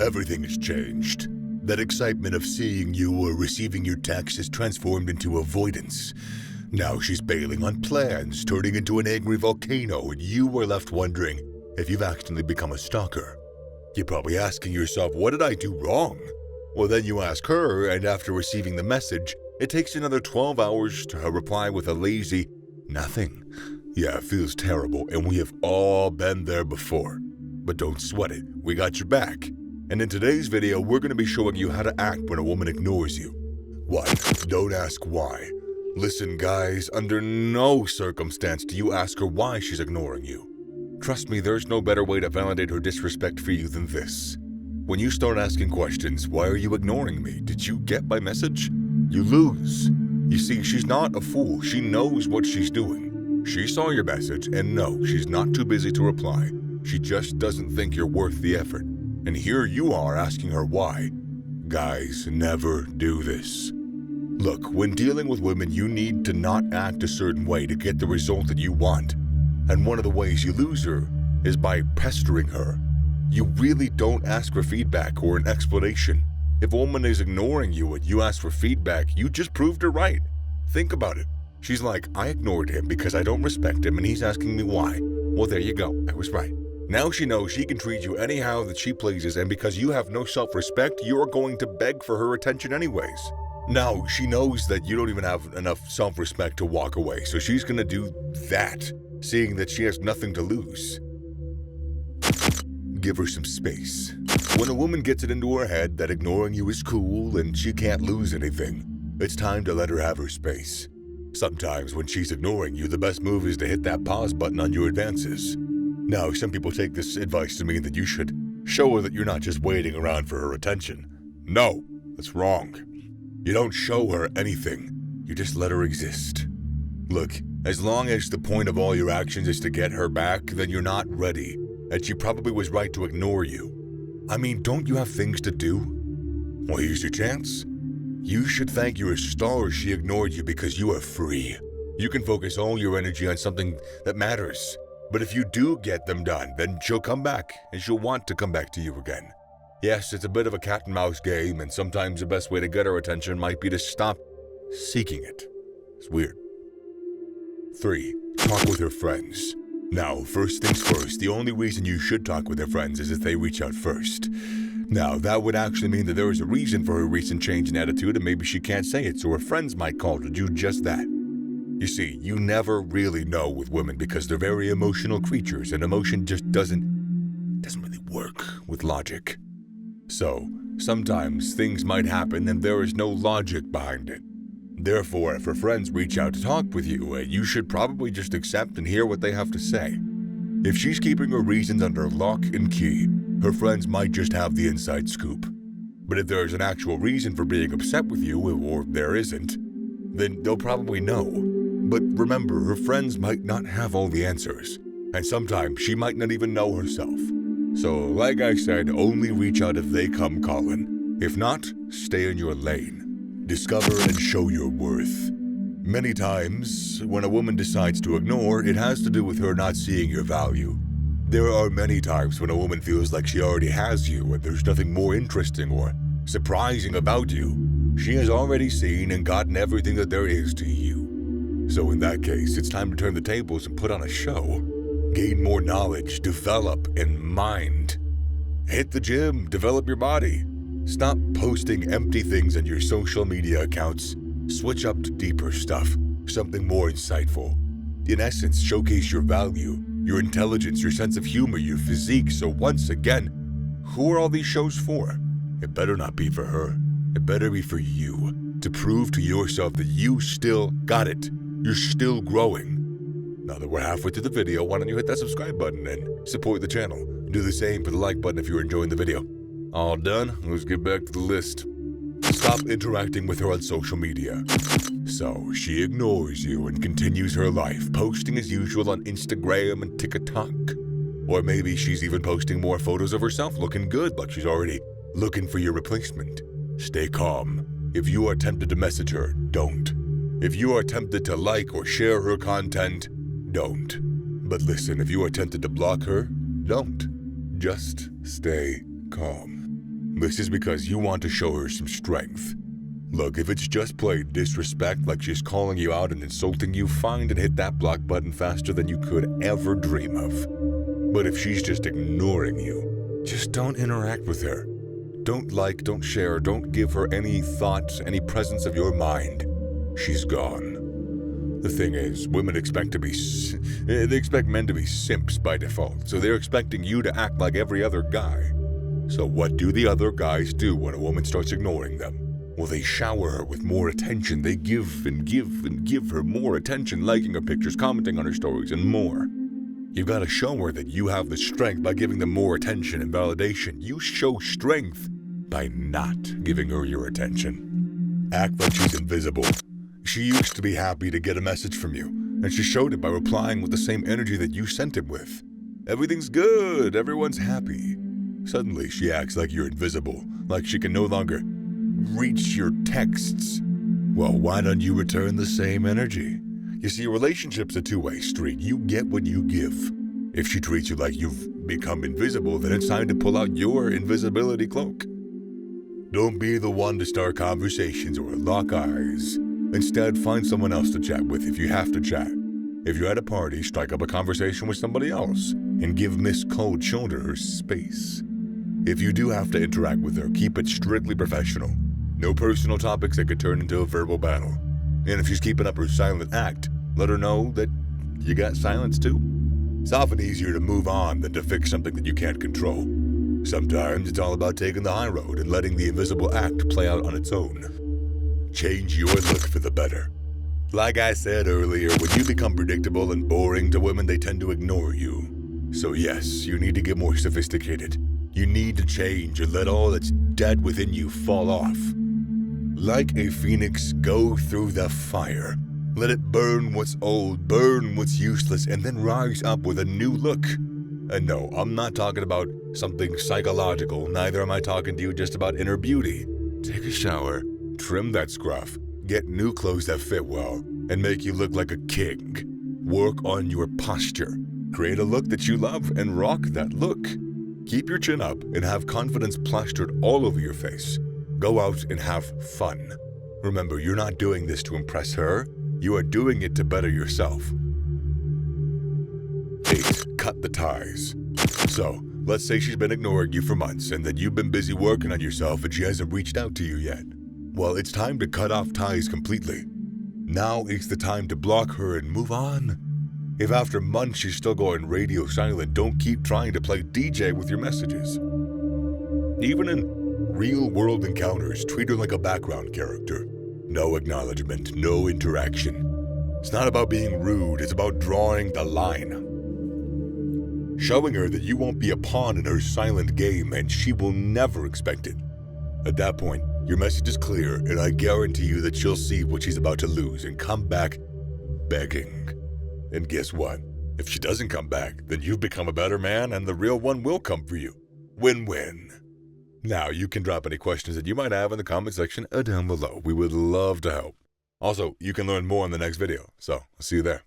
Everything has changed. That excitement of seeing you or receiving your text has transformed into avoidance. Now she's bailing on plans, turning into an angry volcano, and you are left wondering if you've accidentally become a stalker. You're probably asking yourself, what did I do wrong? Well, then you ask her, and after receiving the message, it takes another 12 hours to reply with a lazy, nothing. Yeah, it feels terrible, and we have all been there before. But don't sweat it, we got your back. And in today's video, we're going to be showing you how to act when a woman ignores you. 1. Don't ask why. Listen, guys, under no circumstance do you ask her why she's ignoring you. Trust me, there's no better way to validate her disrespect for you than this. When you start asking questions, why are you ignoring me? Did you get my message? You lose. You see, she's not a fool. She knows what she's doing. She saw your message, and no, she's not too busy to reply. She just doesn't think you're worth the effort. And here you are asking her why. Guys, never do this. Look, when dealing with women, you need to not act a certain way to get the result that you want. And one of the ways you lose her is by pestering her. You really don't ask for feedback or an explanation. If a woman is ignoring you and you ask for feedback, you just proved her right. Think about it. She's like, I ignored him because I don't respect him and he's asking me why. Well, there you go. I was right. Now she knows she can treat you anyhow that she pleases, and because you have no self-respect, you're going to beg for her attention anyways. Now, she knows that you don't even have enough self-respect to walk away, so she's going to do that, seeing that she has nothing to lose. Give her some space. When a woman gets it into her head that ignoring you is cool and she can't lose anything, it's time to let her have her space. Sometimes when she's ignoring you, the best move is to hit that pause button on your advances. Now, some people take this advice to mean that you should show her that you're not just waiting around for her attention. No, that's wrong. You don't show her anything. You just let her exist. Look, as long as the point of all your actions is to get her back, then you're not ready, and she probably was right to ignore you. I mean, don't you have things to do? Well, here's your chance. You should thank your stars she ignored you because you are free. You can focus all your energy on something that matters. But if you do get them done, then she'll come back, and she'll want to come back to you again. Yes, it's a bit of a cat and mouse game, and sometimes the best way to get her attention might be to stop seeking it. It's weird. 3. Talk with her friends. Now, first things first, the only reason you should talk with her friends is if they reach out first. Now, that would actually mean that there is a reason for her recent change in attitude, and maybe she can't say it, so her friends might call to do just that. You see, you never really know with women because they're very emotional creatures, and emotion just doesn't really work with logic. So, sometimes things might happen and there is no logic behind it. Therefore, if her friends reach out to talk with you, you should probably just accept and hear what they have to say. If she's keeping her reasons under lock and key, her friends might just have the inside scoop. But if there's an actual reason for being upset with you, or there isn't, then they'll probably know. But remember, her friends might not have all the answers, and sometimes she might not even know herself. So, like I said, only reach out if they come calling. If not, stay in your lane. Discover and show your worth. Many times, when a woman decides to ignore, it has to do with her not seeing your value. There are many times when a woman feels like she already has you and there's nothing more interesting or surprising about you. She has already seen and gotten everything that there is to you. So in that case, it's time to turn the tables and put on a show. Gain more knowledge, develop, and mind. Hit the gym, develop your body. Stop posting empty things on your social media accounts. Switch up to deeper stuff, something more insightful. In essence, showcase your value, your intelligence, your sense of humor, your physique. So once again, who are all these shows for? It better not be for her. It better be for you, to prove to yourself that you still got it. You're still growing. Now that we're halfway through the video, why don't you hit that subscribe button and support the channel? Do the same for the like button if you're enjoying the video. All done? Let's get back to the list. Stop interacting with her on social media. So she ignores you and continues her life, posting as usual on Instagram and TikTok. Or maybe she's even posting more photos of herself looking good, like she's already looking for your replacement. Stay calm. If you are tempted to message her, don't. If you are tempted to like or share her content, don't. But listen, if you are tempted to block her, don't. Just stay calm. This is because you want to show her some strength. Look, if it's just plain disrespect, like she's calling you out and insulting you, find and hit that block button faster than you could ever dream of. But if she's just ignoring you, just don't interact with her. Don't like, don't share, don't give her any thoughts, any presence of your mind. She's gone. The thing is, women expect men to be simps by default, so they're expecting you to act like every other guy. So what do the other guys do when a woman starts ignoring them? Well, they shower her with more attention. They give and give and give her more attention, liking her pictures, commenting on her stories, and more. You've got to show her that you have the strength by giving them more attention and validation. You show strength by not giving her your attention. Act like she's invisible. She used to be happy to get a message from you, and she showed it by replying with the same energy that you sent it with. Everything's good, everyone's happy. Suddenly, she acts like you're invisible, like she can no longer reach your texts. Well, why don't you return the same energy? You see, a relationship's a two-way street. You get what you give. If she treats you like you've become invisible, then it's time to pull out your invisibility cloak. Don't be the one to start conversations or lock eyes. Instead, find someone else to chat with if you have to chat. If you're at a party, strike up a conversation with somebody else and give Miss Cold Shoulder space. If you do have to interact with her, keep it strictly professional. No personal topics that could turn into a verbal battle. And if she's keeping up her silent act, let her know that you got silence too. It's often easier to move on than to fix something that you can't control. Sometimes it's all about taking the high road and letting the invisible act play out on its own. Change your look for the better. Like I said earlier, when you become predictable and boring to women, they tend to ignore you. So yes, you need to get more sophisticated. You need to change and let all that's dead within you fall off. Like a phoenix, go through the fire. Let it burn what's old, burn what's useless, and then rise up with a new look. And no, I'm not talking about something psychological, neither am I talking to you just about inner beauty. Take a shower, trim that scruff, get new clothes that fit well, and make you look like a king. Work on your posture. Create a look that you love and rock that look. Keep your chin up and have confidence plastered all over your face. Go out and have fun. Remember, you're not doing this to impress her. You are doing it to better yourself. 8. Cut the ties. So, let's say she's been ignoring you for months and that you've been busy working on yourself and she hasn't reached out to you yet. Well, it's time to cut off ties completely. Now is the time to block her and move on. If after months she's still going radio silent, don't keep trying to play DJ with your messages. Even in real-world encounters, treat her like a background character. No acknowledgement, no interaction. It's not about being rude, it's about drawing the line. Showing her that you won't be a pawn in her silent game and she will never expect it. At that point, your message is clear and I guarantee you that she'll see what she's about to lose and come back begging. And guess what? If she doesn't come back, then you've become a better man and the real one will come for you. Win-win. Now, you can drop any questions that you might have in the comment section down below. We would love to help. Also, you can learn more in the next video, so I'll see you there.